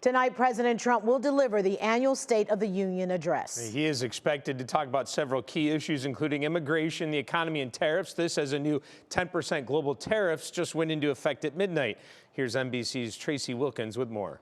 Tonight, President Trump will deliver the annual State of the Union address. He is expected to talk about several key issues, including immigration, the economy, and tariffs. This as a new 10% global tariffs just went into effect at midnight. Here's NBC's Tracy Wilkins with more.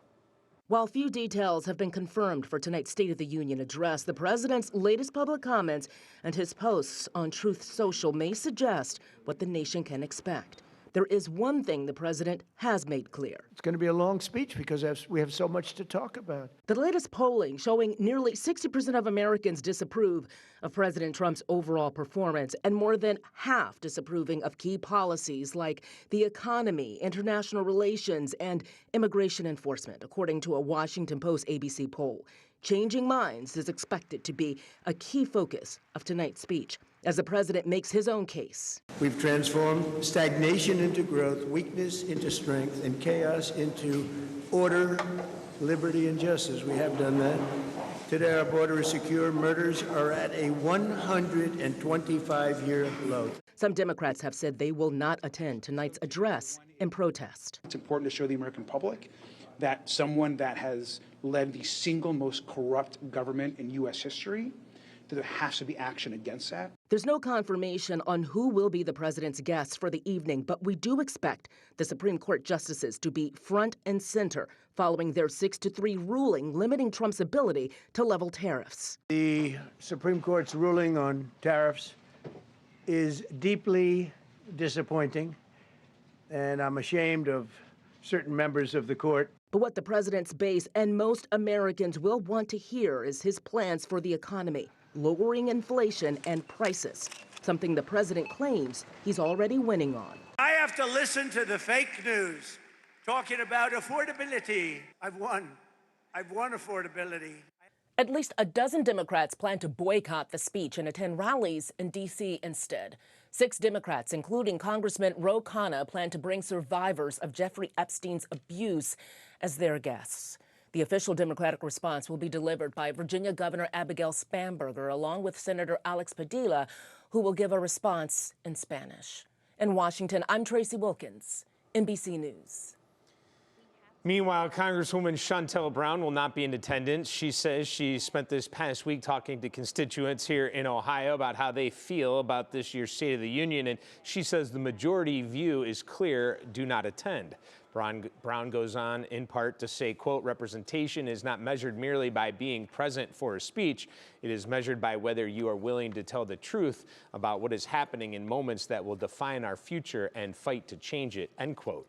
While few details have been confirmed for tonight's State of the Union address, the president's latest public comments and his posts on Truth Social may suggest what the nation can expect. There is one thing the president has made clear. It's going to be a long speech because we have so much to talk about. The latest polling showing nearly 60% of Americans disapprove of President Trump's overall performance, and more than half disapproving of key policies like the economy, international relations, and immigration enforcement, according to a Washington Post ABC poll. Changing minds is expected to be a key focus of tonight's speech as the president makes his own case. We've transformed stagnation into growth, weakness into strength, and chaos into order, liberty, and justice. We have done that. Today, our border is secure. Murders are at a 125-year low. Some Democrats have said they will not attend tonight's address in protest. It's important to show the American public that someone that has led the single most corrupt government in U.S. history, that there has to be action against that. There's no confirmation on who will be the president's guests for the evening, but we do expect the Supreme Court justices to be front and center following their 6-3 ruling limiting Trump's ability to level tariffs. The Supreme Court's ruling on tariffs is deeply disappointing, and I'm ashamed of certain members of the court. But what the president's base and most Americans will want to hear is his plans for the economy, lowering inflation and prices, something the president claims he's already winning on. I have to listen to the fake news talking about affordability. I've won affordability. At least a dozen Democrats plan to boycott the speech and attend rallies in D.C. instead. 6 Democrats, including Congressman Ro Khanna, plan to bring survivors of Jeffrey Epstein's abuse as their guests. The official Democratic response will be delivered by Virginia Governor Abigail Spanberger, along with Senator Alex Padilla, who will give a response in Spanish. In Washington, I'm Tracy Wilkins, NBC News. Meanwhile, Congresswoman Shontel Brown will not be in attendance. She says she spent this past week talking to constituents here in Ohio about how they feel about this year's State of the Union, and she says the majority view is clear: do not attend. Brown goes on in part to say, quote, representation is not measured merely by being present for a speech. It is measured by whether you are willing to tell the truth about what is happening in moments that will define our future and fight to change it, end quote.